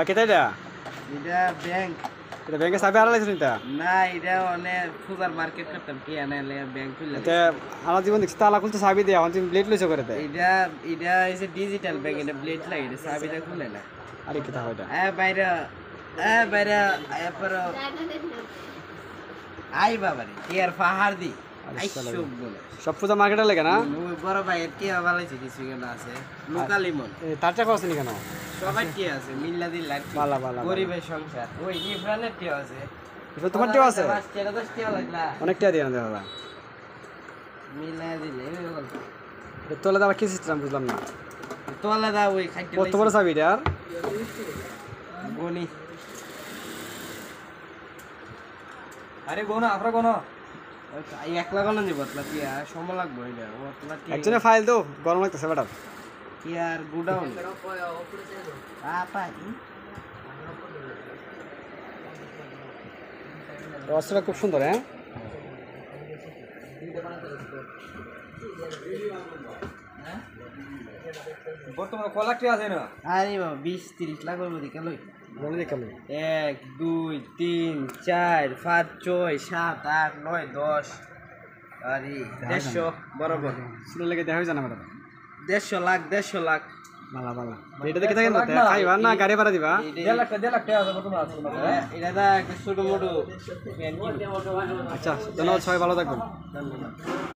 কেটে এটা এটা ব্যাংক এটা ব্যাংকে চাবি হারালাইছ নিতা না এটা অনেক সুপার মার্কেট করতাম কি আনালে ব্যাংক খুললে এটা আমার জীবন দেখছি তালা খুলতে চাবি দেয়া আমি ব্লেড লইছো করে দে এটা এটা হইছে ডিজিটাল ব্যাংক এটা ব্লেড লাগে এটা চাবিটা খুলে না আরে কি তা হয় এটা বাইরে এরপর আই বাবারে কি আর পাহাড় দি আইসব বলে সব পূজা মার্কেটে লাগে না ওই বড় ভাই কি ভালোইছে কিছু কেন আছে লোকালি মন তার টাকা আছে নি কেন সবাই কি আছে মিল্লা দিল আর বালা বালা গরিবের সংসার ওই ইফরানের কি আছে এটা তোমার টিও আছে এটা তো কি লাগলা অনেক টাকা দিয়ে না দাদা মিল্লা দিলে তোলে দাবা কি সিস্টেম বুঝলাম না তোলা দা ওই খাইতে কত বড় চাবি এটা আর গনি আরে গোনা আপনারা গোনা এক লাগানো দিব বতলা কি আর সময় লাগবে এটা বতলা কি একজনে ফাইল দাও গরম লাগতেছে বেটা কি আর গুডাউন পাই রসটা খুব সুন্দর হ্যাঁ বর্তমানে কলাকটি আছে না আরে বাবা 20-30 লাখ হইব দিকে লই বলে দেখে 1 2 3 4 5 6 7 8 9 10 আরে 150 বরাবর শুনে লেগে দেখা যায় না ম্যাডাম 150 লাখ বালা বালা এটা দেখে থাকেন না খাইবা না গাড়ি ভাড়া দিবা 1.5 লাখ টাকা আছে বর্তমানে আছে এটা দা একটা ছোট মোটো আচ্ছা ধন্যবাদ সবাই ভালো থাকবেন